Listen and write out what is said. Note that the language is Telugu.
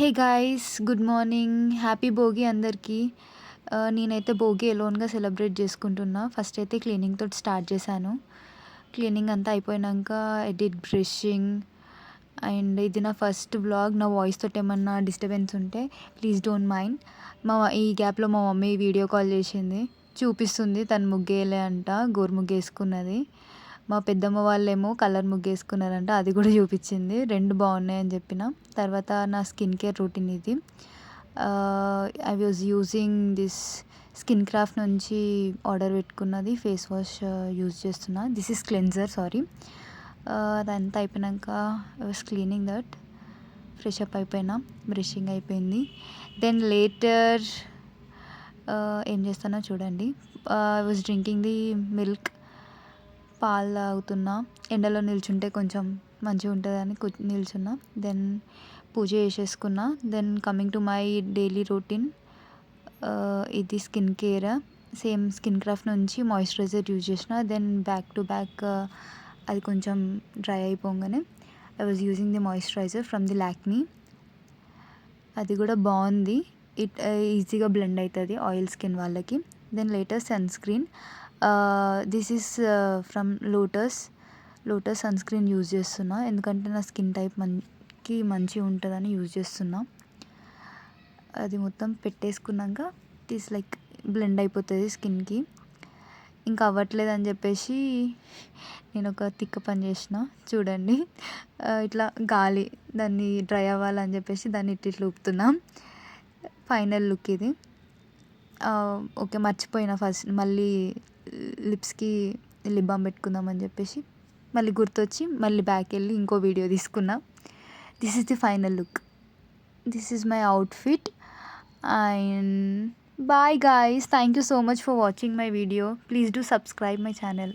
Hey guys, good morning. Happy Bhogi అందరికీ. నేనైతే భోగి ఎలోన్గా సెలబ్రేట్ చేసుకుంటున్నా. ఫస్ట్ అయితే క్లీనింగ్ తోటి స్టార్ట్ చేశాను. క్లీనింగ్ అంతా అయిపోయినాక ఐ డిడ్ బ్రషింగ్. అండ్ ఇది నా ఫస్ట్ వ్లాగ్. నా వాయిస్ తోటి ఏమన్నా డిస్టర్బెన్స్ ఉంటే ప్లీజ్ డోంట్ మైండ్. ఈ గ్యాప్లో మా మమ్మీ వీడియో కాల్ చేసింది, చూపిస్తుంది తను ముగ్గేయలే అంట, గోరు ముగ్గు వేసుకున్నది. మా పెద్దమ్మ వాళ్ళేమో కలర్ ముగ్గేసుకున్నారంట, అది కూడా చూపించింది. రెండు బాగున్నాయని చెప్పిన. తర్వాత నా స్కిన్ కేర్ రొటీన్ ఇది. I was using this skin craft నుంచి ఆర్డర్ పెట్టుకున్నది ఫేస్ వాష్ యూజ్ చేస్తున్నా. This is cleanser, sorry. అదంతా అయిపోయాక I was cleaning that. Fresh up అయిపోయినా, బ్రషింగ్ అయిపోయింది. దెన్ లేటర్ ఏం చేస్తానో చూడండి. I was drinking the milk. పాలు తాగుతున్నా. ఎండలో నిల్చుంటే కొంచెం మంచిగా ఉంటుందని నిల్చున్నా. దెన్ పూజ చేసేసుకున్నా. Then coming to my daily routine. ఇది skin care. Same skin craft నుంచి మాయిశ్చరైజర్ యూజ్ చేసిన. దెన్ బ్యాక్ టు బ్యాక్ అది కొంచెం డ్రై అయిపోగానే I was using the moisturiser from the Lakme. అది కూడా బాగుంది. ఈజీగా బ్లెండ్ అవుతుంది ఆయిల్ స్కిన్ వాళ్ళకి. Then later sunscreen. This is from Lotus sunscreen use చేస్తున్నా, ఎందుకంటే నా స్కిన్ టైప్ మంచిగా ఉంటుందని యూజ్ చేస్తున్నా. అది మొత్తం పెట్టేసుకున్నాక ఇట్ ఈస్ లైక్ బ్లెండ్ అయిపోతుంది స్కిన్కి. ఇంకా అవ్వట్లేదని చెప్పేసి నేను ఒక తిక్క పని చేసిన, చూడండి. ఇట్లా గాలి దాన్ని డ్రై అవ్వాలని చెప్పేసి దాన్ని ఇట్లా ఊపుతున్నా. ఫైనల్ లుక్ ఇది. ఓకే, మర్చిపోయినా ఫస్ట్ మళ్ళీ లిప్స్కి లిప్ బామ్ పెట్టుకుందామని చెప్పేసి మళ్ళీ గుర్తొచ్చి మళ్ళీ బ్యాక్ వెళ్ళి ఇంకో వీడియో తీసుకున్నా. This is the final look. This is my outfit. And bye guys, thank you so much for watching my video. Please do subscribe my channel.